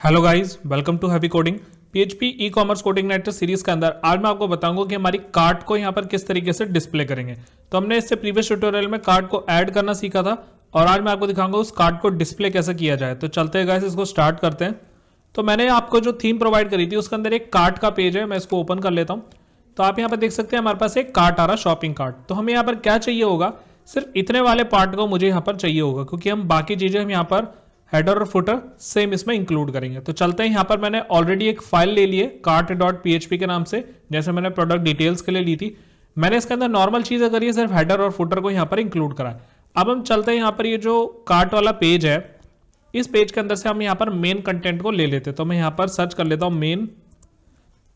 Hello guys, welcome to heavy coding. PHP e commerce coding night series के अंदर आज मैं आपको बताऊंगा कि हमारी कार्ट को यहाँ पर किस तरीके से डिस्प्ले करेंगे। तो हमने इससे प्रीवियस ट्यूटोरियल में कार्ट को ऐड करना सीखा था और आज मैं आपको दिखाऊंगा उस कार्ट को डिस्प्ले कैसे किया जाए। तो चलते हैं गाइस, इसको स्टार्ट करते हैं। तो मैंने आपको जो थीम प्रोवाइड करी थी उसके अंदर एक कार्ट का पेज है, मैं इसको ओपन कर लेता हूँ। तो आप यहाँ पर देख सकते हैं हमारे पास एक कार्ट आ रहा है, शॉपिंग कार्ट। तो हमें यहाँ पर क्या चाहिए होगा, सिर्फ इतने वाले पार्ट को मुझे यहाँ पर चाहिए होगा, क्योंकि हम बाकी चीजें हम यहाँ पर हेडर और फुटर सेम इसमें इंक्लूड करेंगे। तो चलते हैं, यहाँ पर मैंने ऑलरेडी एक फाइल ले ली है cart.php के नाम से, जैसे मैंने प्रोडक्ट डिटेल्स के लिए ली थी। मैंने इसके अंदर नॉर्मल चीजें करी है, सिर्फ हेडर और फुटर को यहाँ पर इंक्लूड करा है। अब हम चलते हैं यहाँ पर, ये जो कार्ट वाला पेज है, इस पेज के अंदर से हम यहाँ पर मेन कंटेंट को ले लेते हैं। तो मैं यहाँ पर सर्च कर लेता हूँ मेन।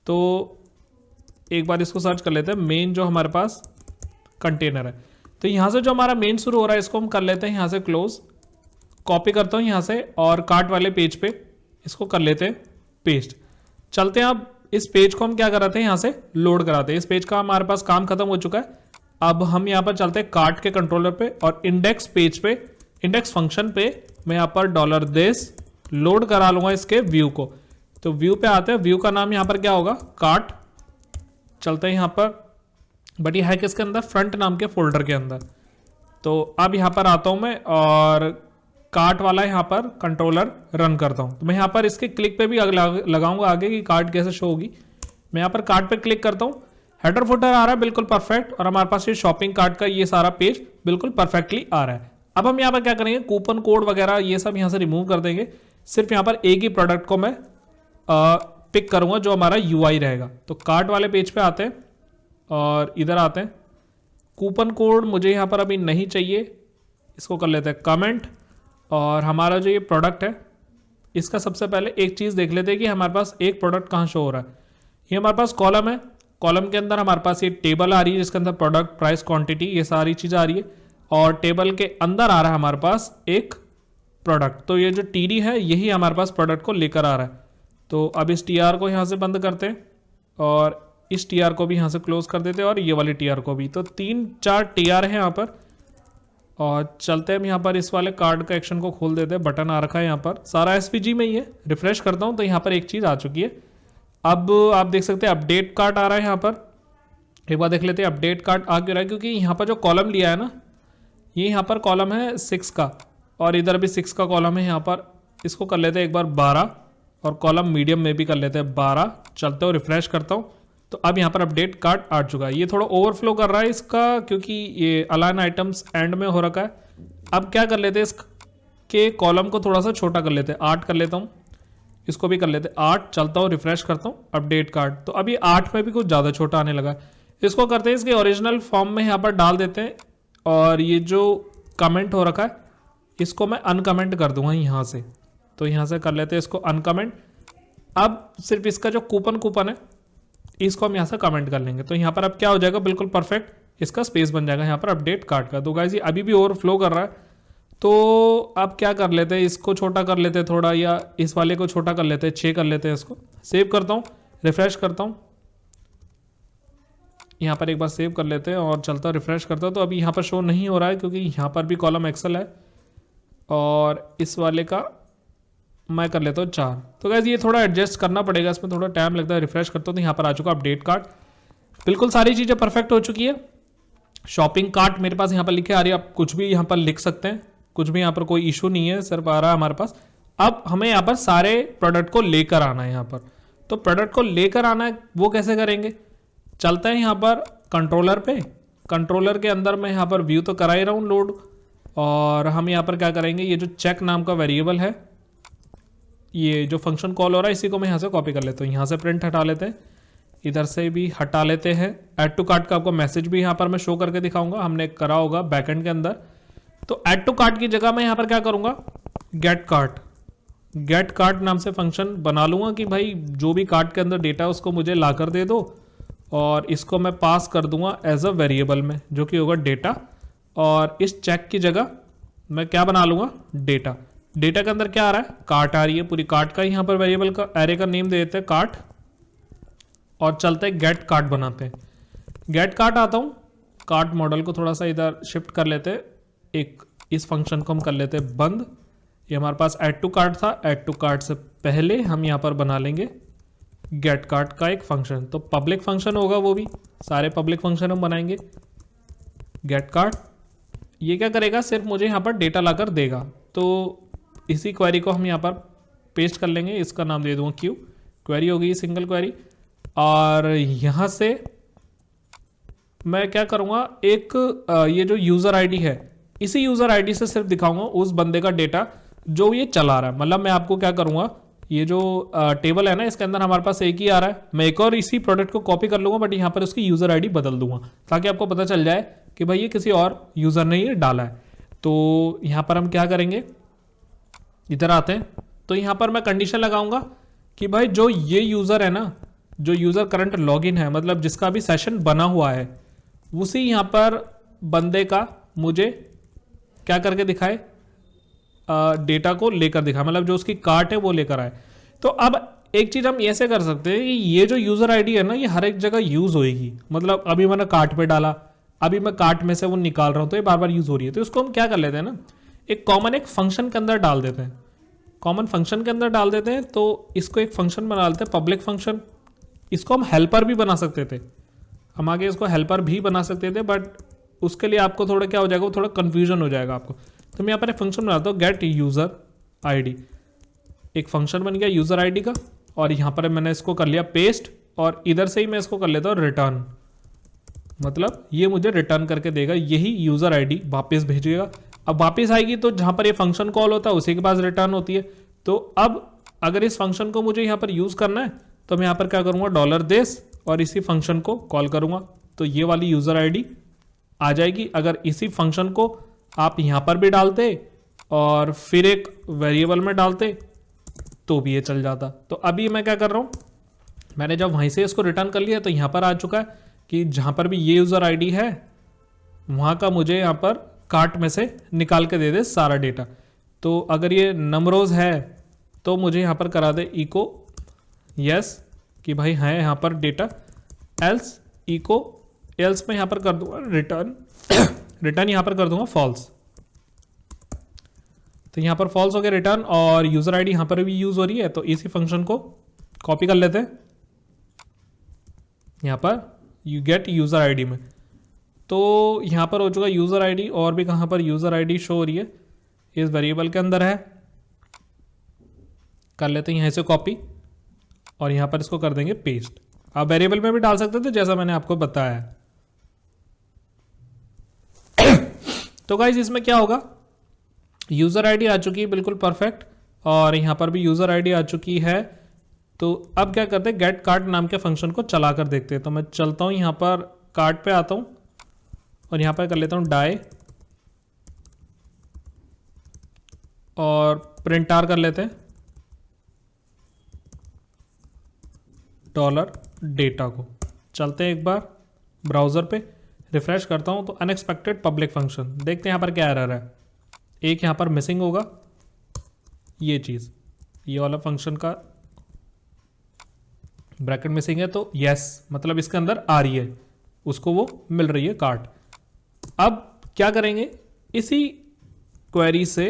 तो एक बार इसको सर्च कर लेते हैं, मेन जो हमारे पास कंटेनर है। तो यहाँ से जो हमारा मेन शुरू हो रहा है इसको हम कर लेते हैं यहाँ से क्लोज। कॉपी करता हूं यहां से और कार्ट वाले पेज पे इसको कर लेते हैं पेस्ट। चलते हैं, अब इस पेज को हम क्या कराते हैं, यहां से लोड कराते हैं। इस पेज का हमारे पास काम खत्म हो चुका है। अब हम यहां पर चलते हैं कार्ट के कंट्रोलर पे और इंडेक्स पेज पे, इंडेक्स फंक्शन पे मैं यहां पर $this लोड करा लूंगा इसके व्यू को। तो व्यू पे आते हैं, व्यू का नाम यहां पर क्या होगा, कार्ट। चलते हैं यहां पर, बट ये है किसके अंदर, फ्रंट नाम के फोल्डर के अंदर। तो अब यहां पर आता हूं मैं और कार्ट वाला यहाँ पर कंट्रोलर रन करता हूं। तो मैं यहाँ पर इसके क्लिक पे भी लगाऊंगा आगे कि कार्ट कैसे शो होगी। मैं यहाँ पर कार्ट पे क्लिक करता हूं, हेडर फुटर आ रहा है बिल्कुल परफेक्ट, और हमारे पास ये शॉपिंग कार्ट का ये सारा पेज बिल्कुल परफेक्टली आ रहा है। अब हम यहाँ पर क्या करेंगे, कूपन कोड वगैरह ये सब यहाँ से रिमूव कर देंगे। सिर्फ यहाँ पर एक ही प्रोडक्ट को मैं पिक करूंगा जो हमारा UI रहेगा। तो कार्ट वाले पेज पे आते हैं और इधर आते हैं, कूपन कोड मुझे यहाँ पर अभी नहीं चाहिए, इसको कर लेते हैं कमेंट। और हमारा जो ये प्रोडक्ट है इसका सबसे पहले एक चीज़ देख लेते हैं कि हमारे पास एक प्रोडक्ट कहाँ शो हो रहा है। ये हमारे पास कॉलम है, कॉलम के अंदर हमारे पास ये टेबल आ रही है जिसके अंदर प्रोडक्ट, प्राइस, क्वांटिटी, ये सारी चीज़ आ रही है। और टेबल के अंदर आ रहा है हमारे पास एक प्रोडक्ट। तो ये जो TD है यही हमारे पास प्रोडक्ट को लेकर आ रहा है। तो अब इस TR को यहाँ से बंद करते हैं और इस TR को भी यहाँ से क्लोज कर देते हैं और ये वाली TR को भी। तो 3-4 TR है यहाँ पर। और चलते हैं, हम यहाँ पर इस वाले कार्ड का एक्शन को खोल देते हैं, बटन आ रखा है यहाँ पर, सारा SVG में ही है। रिफ्रेश करता हूँ तो यहाँ पर एक चीज़ आ चुकी है। अब आप देख सकते हैं अपडेट कार्ड आ रहा है यहाँ पर। एक बार देख लेते हैं अपडेट कार्ड आ क्यों रहा है, क्योंकि यहाँ पर जो कॉलम लिया है ना, ये यहाँ पर कॉलम है 6 का और इधर भी 6 का कॉलम है यहाँ पर। इसको कर लेते हैं एक बार 12 और कॉलम मीडियम में भी कर लेते हैं 12। चलते हो, रिफ्रेश करता हूँ तो अब यहाँ पर अपडेट कार्ड आ चुका है। ये थोड़ा ओवरफ्लो कर रहा है इसका, क्योंकि ये अलाइन आइटम्स एंड में हो रखा है। अब क्या कर लेते हैं, इसके कॉलम को थोड़ा सा छोटा कर लेते हैं, 8 कर लेता हूँ। इसको भी कर लेते हैं 8। चलता हूँ, रिफ्रेश करता हूँ अपडेट कार्ड, तो अभी 8 में भी कुछ ज़्यादा छोटा आने लगा है। इसको करते हैं, इसके ओरिजिनल फॉर्म में यहाँ पर डाल देते हैं और ये जो कमेंट हो रखा है इसको मैं अनकमेंट कर दूंगा यहाँ से। तो यहाँ से कर लेते हैं इसको अनकमेंट। अब सिर्फ इसका जो कूपन है इसको हम यहाँ से कमेंट कर लेंगे। तो यहाँ पर अब क्या हो जाएगा, बिल्कुल परफेक्ट इसका स्पेस बन जाएगा यहाँ पर अपडेट कार्ड का। तो गाइस ये अभी भी ओवरफ्लो कर रहा है, तो अब क्या कर लेते हैं, इसको छोटा कर लेते हैं थोड़ा, या इस वाले को छोटा कर लेते हैं, 6 कर लेते हैं। इसको सेव करता हूँ, रिफ्रेश करता हूँ, यहाँ पर एक बार सेव कर लेते हैं और चलता रिफ्रेश करता हूँ। तो अभी यहाँ पर शो नहीं हो रहा है क्योंकि यहाँ पर भी कॉलम एक्सेल है और इस वाले का मैं कर लेता हूँ 4। तो गाइस ये थोड़ा एडजस्ट करना पड़ेगा, इसमें थोड़ा टाइम लगता है। रिफ्रेश करता हूँ तो यहाँ पर आ चुका अपडेट कार्ड, बिल्कुल सारी चीज़ें परफेक्ट हो चुकी है। शॉपिंग कार्ट मेरे पास यहाँ पर लिखे आ रही है, आप कुछ भी यहाँ पर लिख सकते हैं, कुछ भी यहाँ पर कोई इशू नहीं है, सिर्फ आ रहा है हमारे पास। अब हमें यहाँ पर सारे प्रोडक्ट को लेकर आना है यहाँ पर। तो प्रोडक्ट को लेकर आना है, वो कैसे करेंगे, चलते हैं यहाँ पर कंट्रोलर पे। कंट्रोलर के अंदर मैं यहाँ पर व्यू तो करा ही रहा हूँ लोड, और हम यहाँ पर क्या करेंगे, ये जो चेक नाम का वेरिएबल है, ये जो फंक्शन कॉल हो रहा है इसी को मैं यहाँ से कॉपी कर लेता हूँ। यहाँ से प्रिंट हटा लेते हैं, इधर से भी हटा लेते हैं। ऐड टू कार्ट का आपको मैसेज भी यहाँ पर मैं शो करके दिखाऊंगा, हमने करा होगा बैकएंड के अंदर। तो ऐड टू कार्ट की जगह मैं यहाँ पर क्या करूँगा, गेट कार्ट नाम से फंक्शन बना लूँगा कि भाई जो भी कार्ट के अंदर डेटा है उसको मुझे ला कर दे दो, और इसको मैं पास कर दूंगा एज अ वेरिएबल में, जो कि होगा डेटा। और इस चेक की जगह मैं क्या बना लूँगा, डेटा। डेटा के अंदर क्या आ रहा है, कार्ट आ रही है, पूरी कार्ट का यहाँ पर वेरिएबल का एरे का नेम दे देते हैं कार्ट। और चलते हैं गेट कार्ट बनाते हैं। गेट कार्ट आता हूँ, कार्ट मॉडल को थोड़ा सा इधर शिफ्ट कर लेते हैं, एक इस फंक्शन को हम कर लेते हैं बंद। ये हमारे पास ऐड टू कार्ट था, ऐड टू कार्ट से पहले हम यहाँ पर बना लेंगे गेट कार्ड का एक फंक्शन। तो पब्लिक फंक्शन होगा, वो भी सारे पब्लिक फंक्शन हम बनाएंगे। गेट कार्ड ये क्या करेगा, सिर्फ मुझे यहाँ पर डेटा लाकर देगा। तो इसी क्वेरी को हम यहाँ पर पेस्ट कर लेंगे, इसका नाम दे दूंगा क्यू। क्वेरी होगी सिंगल क्वेरी, और यहाँ से मैं क्या करूँगा, एक ये जो यूज़र आईडी है, इसी यूज़र आईडी से सिर्फ दिखाऊंगा उस बंदे का डेटा जो ये चला रहा है। मतलब मैं आपको क्या करूँगा, ये जो टेबल है ना, इसके अंदर हमारे पास एक ही आ रहा है, मैं एक और इसी प्रोडक्ट को कॉपी कर लूँगा, बट यहाँ पर उसकी यूज़र आईडी बदल दूंगा ताकि आपको पता चल जाए कि भाई ये किसी और यूज़र ने ये डाला है। तो यहाँ पर हम क्या करेंगे, इधर आते हैं, तो यहाँ पर मैं कंडीशन लगाऊंगा कि भाई जो ये यूज़र है ना, जो यूज़र करंट लॉगिन है, मतलब जिसका भी सेशन बना हुआ है, उसी यहाँ पर बंदे का मुझे क्या करके दिखाए, डेटा को लेकर दिखाए, मतलब जो उसकी कार्ट है वो लेकर आए। तो अब एक चीज़ हम ऐसे कर सकते हैं कि ये जो यूज़र आईडी है ना, ये हर एक जगह यूज़ होएगी। मतलब अभी मैंने कार्ट पे डाला, अभी मैं कार्ट में से वो निकाल रहा हूँ, तो ये बार बार यूज़ हो रही है। तो इसको हम क्या कर लेते हैं ना, एक कॉमन एक फंक्शन के अंदर डाल देते हैं, कॉमन फंक्शन के अंदर डाल देते हैं। तो इसको एक फंक्शन बना लेते हैं, पब्लिक फंक्शन। इसको हम हेल्पर भी बना सकते थे, हम आगे इसको हेल्पर भी बना सकते थे, बट उसके लिए आपको थोड़ा क्या हो जाएगा, वो थोड़ा कन्फ्यूजन हो जाएगा आपको। तो मैं यहाँ पर एक फंक्शन बनाता हूँ, गेट यूज़र आईडी। एक फंक्शन बन गया यूज़र आईडी का, और यहाँ पर मैंने इसको कर लिया पेस्ट, और इधर से ही मैं इसको कर लेता हूँ रिटर्न। मतलब ये मुझे रिटर्न करके देगा, यही यूज़र आईडी वापस भेजेगा। अब वापस आएगी तो जहाँ पर ये फंक्शन कॉल होता है उसी के पास रिटर्न होती है। तो अब अगर इस फंक्शन को मुझे यहाँ पर यूज़ करना है, तो मैं यहाँ पर क्या करूँगा, $this, और इसी फंक्शन को कॉल करूँगा, तो ये वाली यूज़र आईडी आ जाएगी। अगर इसी फंक्शन को आप यहाँ पर भी डालते और फिर एक वेरिएबल में डालते तो भी ये चल जाता। तो अभी मैं क्या कर रहा हूँ, मैंने जब वहीं से इसको रिटर्न कर लिया, तो यहाँ पर आ चुका है कि जहाँ पर भी ये यूज़र आईडी है वहाँ का मुझे यहाँ पर कार्ट में से निकाल के दे दे सारा डेटा। तो अगर ये नंबरोज है तो मुझे यहाँ पर करा दे इको यस कि भाई है यहाँ पर डेटा, एल्स इको एल्स में यहाँ पर कर दूंगा रिटर्न रिटर्न यहाँ पर कर दूंगा फॉल्स। तो यहाँ पर फॉल्स हो गया रिटर्न, और यूज़र आईडी यहाँ पर भी यूज़ हो रही है। तो इसी फंक्शन को कॉपी कर लेते हैं यहाँ पर यू गेट यूज़र आईडी में। तो यहाँ पर हो चुका यूज़र आईडी, और भी कहाँ पर यूज़र आईडी शो हो रही है, इस वेरिएबल के अंदर है। कर लेते हैं यहाँ से कॉपी, और यहाँ पर इसको कर देंगे पेस्ट। आप वेरिएबल में भी डाल सकते थे जैसा मैंने आपको बताया। तो गाइज इसमें क्या होगा, यूज़र आईडी आ चुकी है बिल्कुल परफेक्ट, और यहाँ पर भी यूज़र आईडी आ चुकी है। तो अब क्या करते हैं, गेट कार्ट नाम के फंक्शन को चला कर देखते हैं। तो मैं चलता हूँ यहाँ पर कार्ट पे आता हूँ, और यहाँ पर कर लेता हूँ डाई, और प्रिंट आर कर लेते हैं $डेटा को। चलते हैं एक बार ब्राउज़र पे, रिफ्रेश करता हूँ, तो अनएक्सपेक्टेड पब्लिक फंक्शन देखते हैं यहाँ पर क्या एरर है। एक यहाँ पर मिसिंग होगा ये चीज़, ये वाला फंक्शन का ब्रैकेट मिसिंग है, तो यस मतलब इसके अंदर आ रही है, उसको वो मिल रही है कार्ट। अब क्या करेंगे, इसी क्वेरी से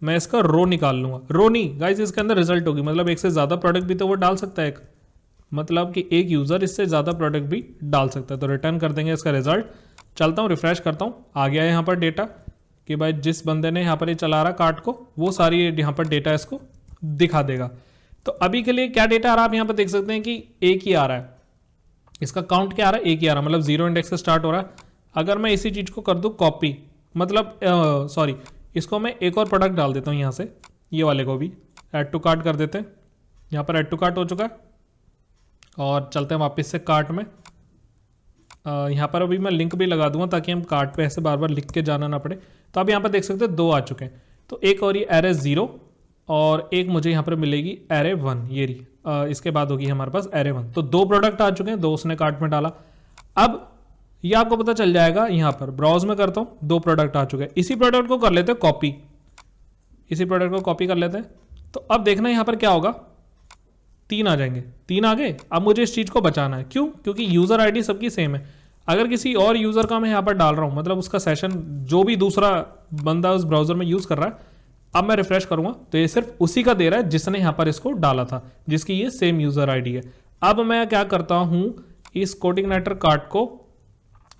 मैं इसका रो निकाल लूंगा। रो नहीं गाइस, इसके अंदर रिजल्ट होगी, मतलब एक से ज़्यादा प्रोडक्ट भी तो वो डाल सकता है एक, मतलब कि एक यूज़र इससे ज़्यादा प्रोडक्ट भी डाल सकता है। तो रिटर्न कर देंगे इसका रिजल्ट। चलता हूँ रिफ्रेश करता हूँ, आ गया है यहाँ पर डेटा कि भाई जिस बंदे ने यहाँ पर ये चला रहा कार्ट को, वो सारी यहाँ पर डेटा इसको दिखा देगा। तो अभी के लिए क्या डेटा आ रहा है, आप यहाँ पर देख सकते हैं कि एक ही आ रहा है, इसका काउंट क्या आ रहा है, एक ही आ रहा है, मतलब 0 इंडेक्स से स्टार्ट हो रहा है। अगर मैं इसी चीज़ को कर दूँ कॉपी, मतलब सॉरी इसको मैं एक और प्रोडक्ट डाल देता हूँ यहाँ से, ये वाले को भी ऐड टू कार्ट कर देते हैं। यहाँ पर ऐड टू कार्ट हो चुका है, और चलते हैं वापस से कार्ट में। यहाँ पर अभी मैं लिंक भी लगा दूंगा ताकि हम कार्ट पे ऐसे बार बार लिख के जाना ना पड़े। तो आप यहाँ पर देख सकते हैं 2 आ चुके हैं। तो एक और ये एरे 0, और एक मुझे यहाँ पर मिलेगी एरे 1, ये रही। इसके बाद होगी हमारे पास एरे 1। तो 2 प्रोडक्ट आ चुके हैं, 2 उसने कार्ट में डाला। अब ये आपको पता चल जाएगा, यहाँ पर ब्राउज में करता हूँ, 2 प्रोडक्ट आ चुके हैं। इसी प्रोडक्ट को कर लेते हैं कॉपी, इसी प्रोडक्ट को कॉपी कर लेते हैं। तो अब देखना यहाँ पर क्या होगा, 3 आ जाएंगे, 3 आ गए। अब मुझे इस चीज़ को बचाना है, क्यों, क्योंकि यूज़र आईडी सबकी सेम है। अगर किसी और यूज़र का मैं यहाँ पर डाल रहा हूँ, मतलब उसका सेशन जो भी दूसरा बंदा उस ब्राउज़र में यूज़ कर रहा है, अब मैं रिफ्रेश करूंगा तो ये सिर्फ उसी का दे रहा है जिसने यहां पर इसको डाला था, जिसकी ये सेम यूजर आईडी है। अब मैं क्या करता हूं, इस कोडिंगनेटर कार्ड को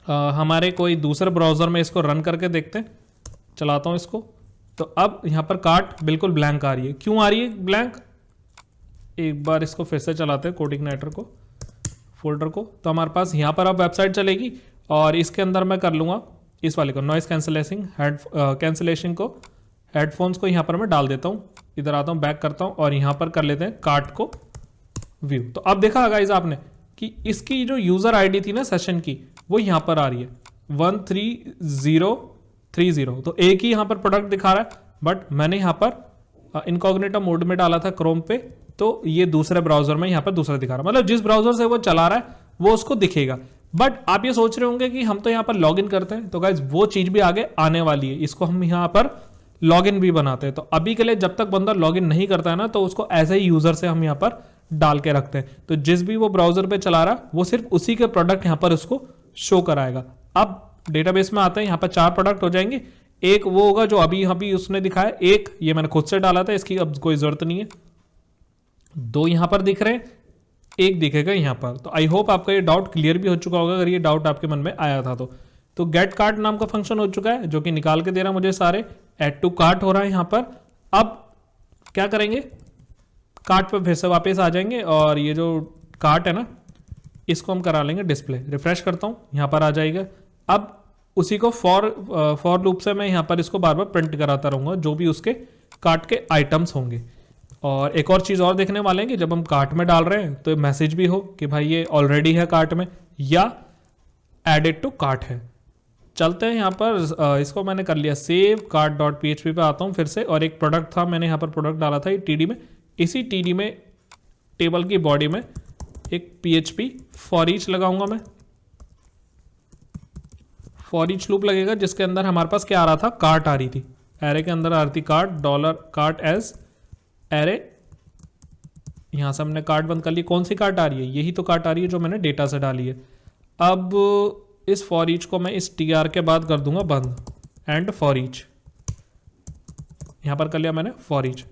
हमारे कोई दूसरे ब्राउजर में इसको रन करके देखते हैं। चलाता हूं इसको, तो अब यहां पर कार्ड बिल्कुल ब्लैंक आ रही है। क्यों आ रही है ब्लैंक? एक बार इसको फिर से चलाते हैं कोडिंगनेटर को, फोल्डर को, तो हमारे पास यहां पर अब वेबसाइट चलेगी और इसके अंदर मैं कर लूंगा इस वाले को नॉइस कैंसिलेशन को, हेडफोन्स को यहां पर मैं डाल देता हूं। इधर आता हूं, बैक करता हूं और यहां पर कर लेते हैं कार्ड को व्यू। तो अब देखा गाइस आपने कि इसकी जो यूजर आईडी थी ना सेशन की, वो यहां पर आ रही है 13030। तो एक ही यहां पर प्रोडक्ट दिखा रहा है, बट मैंने यहां पर इनकॉग्निटो मोड में डाला था क्रोम पे, तो ये दूसरे ब्राउजर में यहां पर दूसरा दिखा रहा है। मतलब जिस ब्राउजर से वो चला रहा है वो उसको दिखेगा। बट आप ये सोच रहे होंगे कि हम तो यहां पर लॉगिन करते हैं, तो गाइस वो चीज भी आगे आने वाली है। इसको हम यहां पर लॉगिन भी बनाते हैं। तो अभी के लिए जब तक बंदा लॉगिन नहीं करता है ना, तो उसको एज ए यूजर से हम यहां पर डाल के रखते हैं। तो जिस भी वो ब्राउजर पे चला रहा वो सिर्फ उसी के प्रोडक्ट यहां पर उसको शो कराएगा। अब डेटाबेस में आते हैं, यहां पर 4 प्रोडक्ट हो जाएंगे। एक वो होगा जो अभी उसने दिखाया, एक ये मैंने खुद से डाला था, इसकी अब कोई जरूरत नहीं है। 2 यहां पर दिख रहे हैं, एक दिखेगा यहां पर। तो आई होप आपका ये डाउट क्लियर भी हो चुका होगा, अगर ये डाउट आपके मन में आया था तो गेट कार्ट नाम का फंक्शन हो चुका है जो कि निकाल के दे रहा है मुझे सारे। ऐड टू कार्ट हो रहा है यहां पर। अब क्या करेंगे, कार्ट पे फिर से वापस आ जाएंगे और ये जो कार्ट है ना, इसको हम करा लेंगे डिस्प्ले। रिफ्रेश करता हूं, यहां पर आ जाएगा। अब उसी को फॉर लूप से मैं यहां पर इसको बार बार प्रिंट कराता रहूंगा जो भी उसके कार्ट के आइटम्स होंगे। और एक और चीज और देखने वाले हैं कि जब हम कार्ट में डाल रहे हैं तो मैसेज भी हो कि भाई ये ऑलरेडी है कार्ट में या एडेड टू कार्ट है। चलते हैं यहाँ पर, इसको मैंने कर लिया सेव कार्ट डॉट PHP पे आता हूँ फिर से। और एक प्रोडक्ट था, मैंने यहाँ पर प्रोडक्ट डाला था TD में। इसी TD में टेबल की बॉडी में एक PHP फॉर ईच लगाऊंगा मैं। फॉर ईच लूप लगेगा जिसके अंदर हमारे पास क्या आ रहा था, कार्ट आ रही थी। एरे के अंदर आ रही थी cart, dollar cart as array. यहां से हमने कार्ट बंद कर ली। कौन सी कार्ट आ रही है? यही तो कार्ट आ रही है जो मैंने डेटा से डाली है। अब इस फॉर ईच को मैं इस TR के बाद कर दूंगा बंद, एंड फॉर ईच। यहां पर कर लिया मैंने फॉर ईच।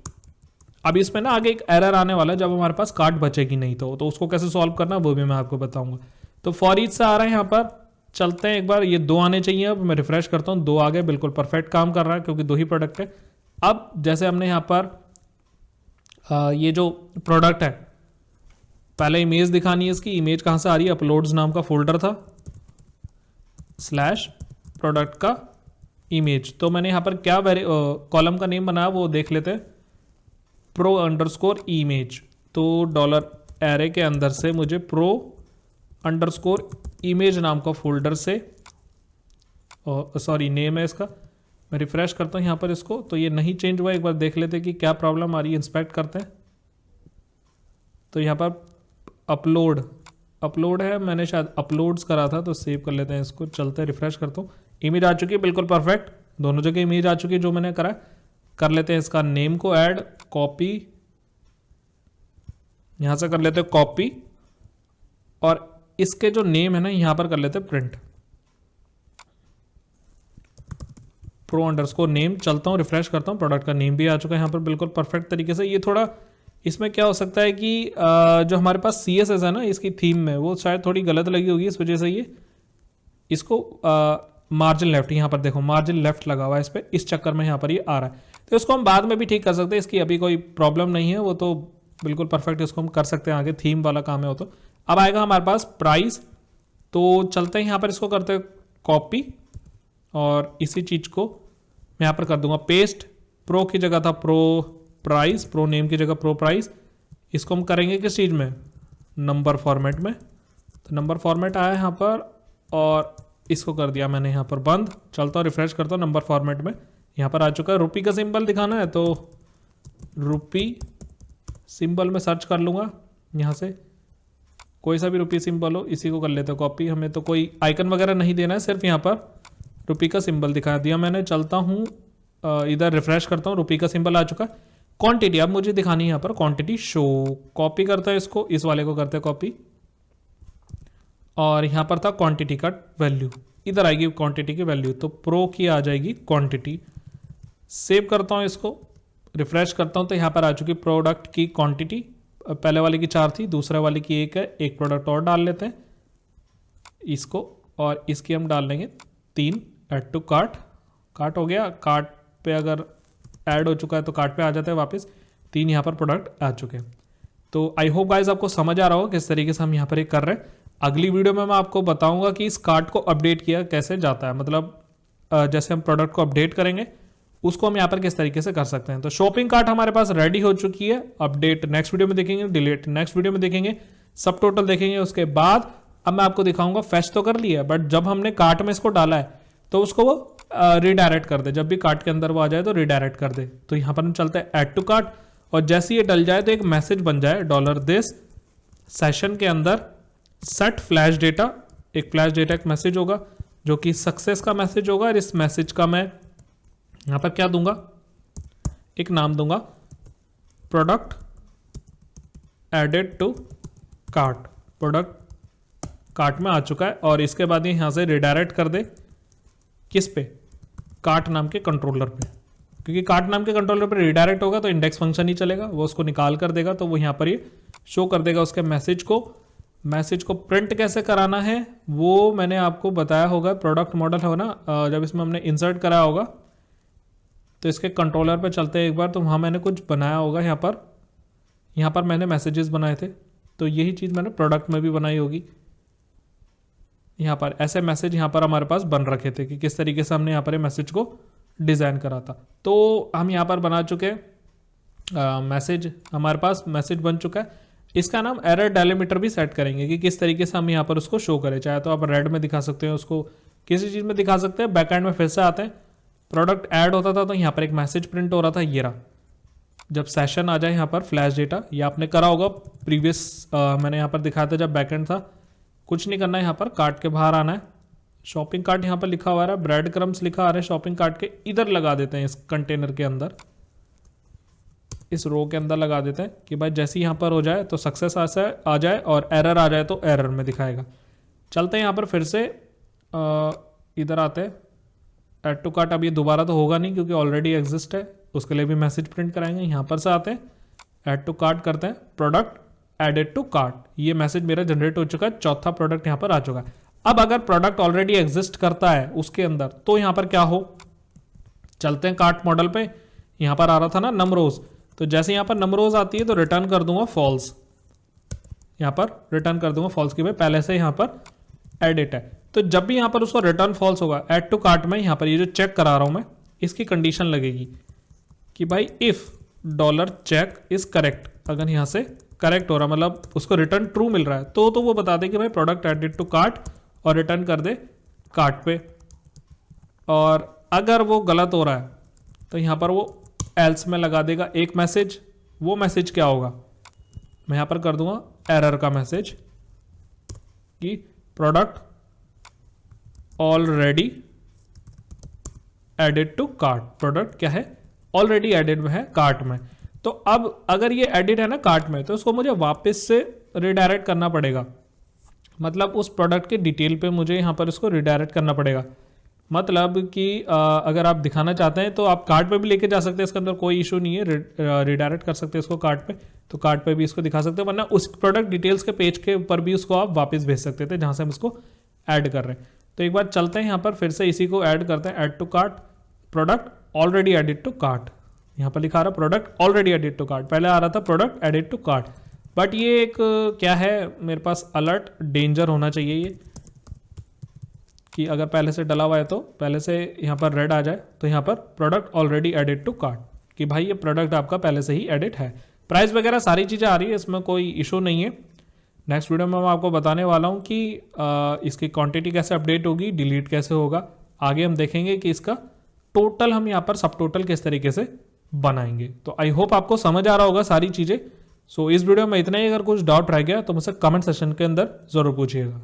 अब इसमें ना आगे एक एरर आने वाला है जब हमारे पास कार्ट बचेगी नहीं तो उसको कैसे सॉल्व करना वो भी मैं आपको बताऊंगा। तो फॉर ईच से आ रहा है यहाँ पर। चलते हैं एक बार, ये 2 आने चाहिए। अब मैं रिफ्रेश करता हूँ, 2 आ गए, बिल्कुल परफेक्ट काम कर रहा है क्योंकि 2 ही प्रोडक्ट है। अब जैसे हमने यहाँ पर ये जो प्रोडक्ट है, पहले इमेज दिखानी है इसकी। इमेज कहाँ से आ रही है? अपलोड्स नाम का फोल्डर था, स्लैश प्रोडक्ट का इमेज। तो मैंने यहाँ पर क्या कॉलम का नेम बनाया वो देख लेते हैं, प्रो अंडरस्कोर इमेज। तो डॉलर एरे के अंदर से मुझे प्रो अंडरस्कोर इमेज नाम का फोल्डर से, सॉरी नेम है इसका। मैं रिफ्रेश करता हूँ यहाँ पर इसको, तो ये नहीं चेंज हुआ। एक बार देख लेते हैं कि क्या प्रॉब्लम आ रही है, इंस्पेक्ट करते हैं। तो यहाँ पर अपलोड है, मैंने शायद अपलोड्स करा था, तो सेव कर लेते हैं इसको। चलते हैं, रिफ्रेश करता हूँ, इमेज आ चुकी है बिल्कुल परफेक्ट। दोनों जगह इमेज आ चुकी है जो मैंने करा। कर लेते हैं इसका नेम को ऐड, कॉपी, यहां से कर लेते हैं कॉपी, और इसके जो नेम है ना यहां पर कर लेते हैं प्रिंट, प्रो अंडरस्कोर नेम। चलता हूं, रिफ्रेश करता हूं, प्रोडक्ट का नेम भी आ चुका है यहां पर बिल्कुल परफेक्ट तरीके से। ये थोड़ा इसमें क्या हो सकता है कि जो हमारे पास CSS है ना इसकी थीम में, वो शायद थोड़ी गलत लगी होगी, इस वजह से ये इसको मार्जिन लेफ्ट, यहाँ पर देखो मार्जिन लेफ्ट लगा हुआ है इस पर, इस चक्कर में यहाँ पर ये आ रहा है। तो इसको हम बाद में भी ठीक कर सकते हैं, इसकी अभी कोई प्रॉब्लम नहीं है, वो तो बिल्कुल परफेक्ट इसको हम कर सकते हैं आगे, थीम वाला काम है वो तो। अब आएगा हमारे पास प्राइस। तो चलते हैं यहाँ पर, इसको करते हैं कॉपी, और इसी चीज को मैं यहाँ पर कर दूंगा पेस्ट। प्रो की जगह था प्रो प्राइस, प्रो नेम की जगह प्रो प्राइस। इसको हम करेंगे किस चीज में? नंबर फॉर्मेट में। तो नंबर फॉर्मेट आया यहाँ पर, और इसको कर दिया मैंने यहाँ पर बंद। चलता हूँ, रिफ्रेश करता हूँ, नंबर फॉर्मेट में यहाँ पर आ चुका है। रुपी का सिंबल दिखाना है तो रुपी सिंबल में सर्च कर लूंगा, यहाँ से कोई सा भी रुपी सिंबल हो, इसी को कर लेते हैं कॉपी। हमें तो कोई आइकन वगैरह नहीं देना है, सिर्फ यहाँ पर रुपी का सिंबल दिखा दिया मैंने। चलता हूँ इधर, रिफ्रेश करता हूँ, रुपी का सिंबल आ चुका है। क्वांटिटी अब मुझे दिखानी है यहाँ पर, क्वांटिटी शो। कॉपी करता है इसको, इस वाले को करते हैं कॉपी, और यहाँ पर था क्वांटिटी का वैल्यू, इधर आएगी क्वांटिटी की वैल्यू, तो प्रो की आ जाएगी क्वांटिटी। सेव करता हूँ इसको, रिफ्रेश करता हूँ तो यहाँ पर आ चुकी प्रोडक्ट की क्वांटिटी, पहले वाले की 4 थी, दूसरे वाले की 1 है, एक प्रोडक्ट और डाल लेते हैं इसको, और इसकी हम डाल लेंगे 3, ऐड टू कार्ट। कार्ट हो गया, कार्ट पे अगर ऐड हो चुका है तो कार्ट पे आ जाता है वापस, 3 यहाँ पर प्रोडक्ट आ चुके हैं। तो आई होप गाइज आपको समझ आ रहा होगा किस तरीके से हम यहाँ पर ये कर रहे हैं। अगली वीडियो में मैं आपको बताऊंगा कि इस कार्ट को अपडेट किया कैसे जाता है, मतलब जैसे हम प्रोडक्ट को अपडेट करेंगे उसको हम यहाँ पर किस तरीके से कर सकते हैं। तो शॉपिंग कार्ट हमारे पास रेडी हो चुकी है, अपडेट नेक्स्ट वीडियो में देखेंगे, डिलीट नेक्स्ट वीडियो में देखेंगे, सब टोटल देखेंगे। उसके बाद अब मैं आपको दिखाऊंगा, फैच तो कर लिया बट जब हमने कार्ट में इसको डाला है तो उसको वो रिडायरेक्ट कर दे, जब भी कार्ट के अंदर वो आ जाए तो रिडायरेक्ट कर दे। तो यहाँ पर हम चलते हैं ऐड टू कार्ट, और जैसे ये डल जाए तो एक मैसेज बन जाए $this सेशन के अंदर सेट फ्लैश डेटा, एक फ्लैश डेटा एक मैसेज होगा जो कि सक्सेस का मैसेज होगा। और इस मैसेज का मैं यहाँ पर क्या दूंगा, एक नाम दूंगा product added to cart, product cart में आ चुका है। और इसके बाद ये यहाँ से रिडायरेक्ट कर दे किस पे, कार्ट नाम के कंट्रोलर पे, क्योंकि कार्ट नाम के कंट्रोलर पे रिडायरेक्ट होगा तो इंडेक्स फंक्शन ही चलेगा, वो उसको निकाल कर देगा, तो वो यहाँ पर ये शो कर देगा उसके मैसेज को। मैसेज को प्रिंट कैसे कराना है वो मैंने आपको बताया होगा, प्रोडक्ट मॉडल हो ना, जब इसमें हमने इंसर्ट कराया होगा तो इसके कंट्रोलर पे चलते हैं एक बार, तो वहाँ मैंने कुछ बनाया होगा, यहाँ पर मैंने मैसेजेस बनाए थे, तो यही चीज़ मैंने प्रोडक्ट में भी बनाई होगी। यहाँ पर ऐसे मैसेज यहाँ पर हमारे पास बन रखे थे कि किस तरीके से हमने यहाँ पर मैसेज को डिज़ाइन करा था। तो हम यहाँ पर बना चुके मैसेज, हमारे पास मैसेज बन चुका है। इसका नाम एरर डेलीमीटर भी सेट करेंगे कि किस तरीके से हम यहाँ पर उसको शो करें, चाहे तो आप रेड में दिखा सकते हैं, उसको किसी चीज़ में दिखा सकते हैं। बैकएंड में फिर से आते हैं, प्रोडक्ट ऐड होता था तो यहाँ पर एक मैसेज प्रिंट हो रहा था, ये रहा। जब सेशन आ जाए यहाँ पर फ्लैश डेटा, ये आपने करा होगा प्रीवियस, मैंने यहाँ पर दिखाया था जब बैकएंड था। कुछ नहीं करना है, यहाँ पर कार्ट के बाहर आना है, शॉपिंग कार्ट यहाँ पर लिखा हुआ है, ब्रेड क्रम्स लिखा आ रहा है शॉपिंग कार्ट के, इधर लगा देते हैं इस कंटेनर के अंदर, इस रो के अंदर लगा देते हैं कि भाई जैसे यहाँ पर हो जाए तो सक्सेस आ जाए और एरर आ जाए तो एरर में दिखाएगा। चलते हैं यहाँ पर फिर से इधर आते हैं ऐड टू कार्ट। अब ये दोबारा तो होगा नहीं क्योंकि ऑलरेडी एग्जिस्ट है, उसके लिए भी मैसेज प्रिंट कराएंगे। यहाँ पर से आते हैं ऐड टू कार्ट करते हैं, प्रोडक्ट एडेड टू कार्ट, ये मैसेज मेरा जनरेट हो चुका है, चौथा प्रोडक्ट यहाँ पर आ चुका है। अब अगर प्रोडक्ट ऑलरेडी एग्जिस्ट करता है उसके अंदर तो यहाँ पर क्या हो, चलते हैं कार्ट मॉडल पे। यहाँ पर आ रहा था ना नंबरोज, तो जैसे यहाँ पर नंबरोज आती है तो रिटर्न कर दूंगा फॉल्स, यहाँ पर रिटर्न कर दूंगा फॉल्स की भाई पहले से यहाँ पर एडिट है। तो जब भी यहाँ पर उसको रिटर्न फॉल्स होगा, ऐड टू कार्ट में यहाँ पर ये जो चेक करा रहा हूँ मैं, इसकी कंडीशन लगेगी कि भाई इफ $check इज करेक्ट, अगर यहाँ से करेक्ट हो रहा मतलब उसको रिटर्न ट्रू मिल रहा है तो वो बता दे कि भाई प्रोडक्ट एडेड टू कार्ट और रिटर्न कर दे कार्ट पे। और अगर वो गलत हो रहा है तो यहाँ पर वो एल्स में लगा देगा एक मैसेज। वो मैसेज क्या होगा, मैं यहाँ पर कर दूंगा एरर का मैसेज कि product already added to cart, product क्या है ऑलरेडी एडेड में है कार्ट में। तो अब अगर ये एडिट है ना कार्ट में तो उसको मुझे वापस से रिडायरेक्ट करना पड़ेगा, मतलब उस प्रोडक्ट के डिटेल पे मुझे यहाँ पर इसको रिडायरेक्ट करना पड़ेगा। मतलब कि अगर आप दिखाना चाहते हैं तो आप कार्ट पे भी लेके जा सकते हैं, इसके अंदर कोई इशू नहीं है, रिडायरेक्ट कर सकते हैं इसको कार्ट पे, तो कार्ट पे भी इसको दिखा सकते हैं, वरना उस प्रोडक्ट डिटेल्स के पेज के ऊपर भी उसको आप वापस भेज सकते थे जहाँ से हम इसको ऐड कर रहे हैं। तो एक बार चलते हैं यहाँ पर फिर से इसी को ऐड करते हैं, add to cart, product already added to cart, यहाँ पर लिखा रहा product already added to cart, पहले आ रहा था product added to cart. But ये एक क्या है मेरे पास अलर्ट डेंजर होना चाहिए ये कि अगर पहले से डला हुआ है तो पहले से यहाँ पर रेड आ जाए तो यहाँ पर product already added to cart कि भाई ये प्रोडक्ट आपका पहले से ही एडिट है। प्राइस वगैरह सारी चीज़ें आ रही है, इसमें कोई इशू नहीं है। नेक्स्ट वीडियो में मैं आपको बताने वाला हूँ कि इसकी क्वांटिटी कैसे अपडेट होगी, डिलीट कैसे होगा। आगे हम देखेंगे कि इसका टोटल हम यहाँ पर सब टोटल किस तरीके से बनाएंगे। तो आई होप आपको समझ आ रहा होगा सारी चीज़ें। सो इस वीडियो में इतना ही, अगर कुछ डाउट रह गया तो मुझसे कमेंट सेक्शन के अंदर ज़रूर पूछिएगा।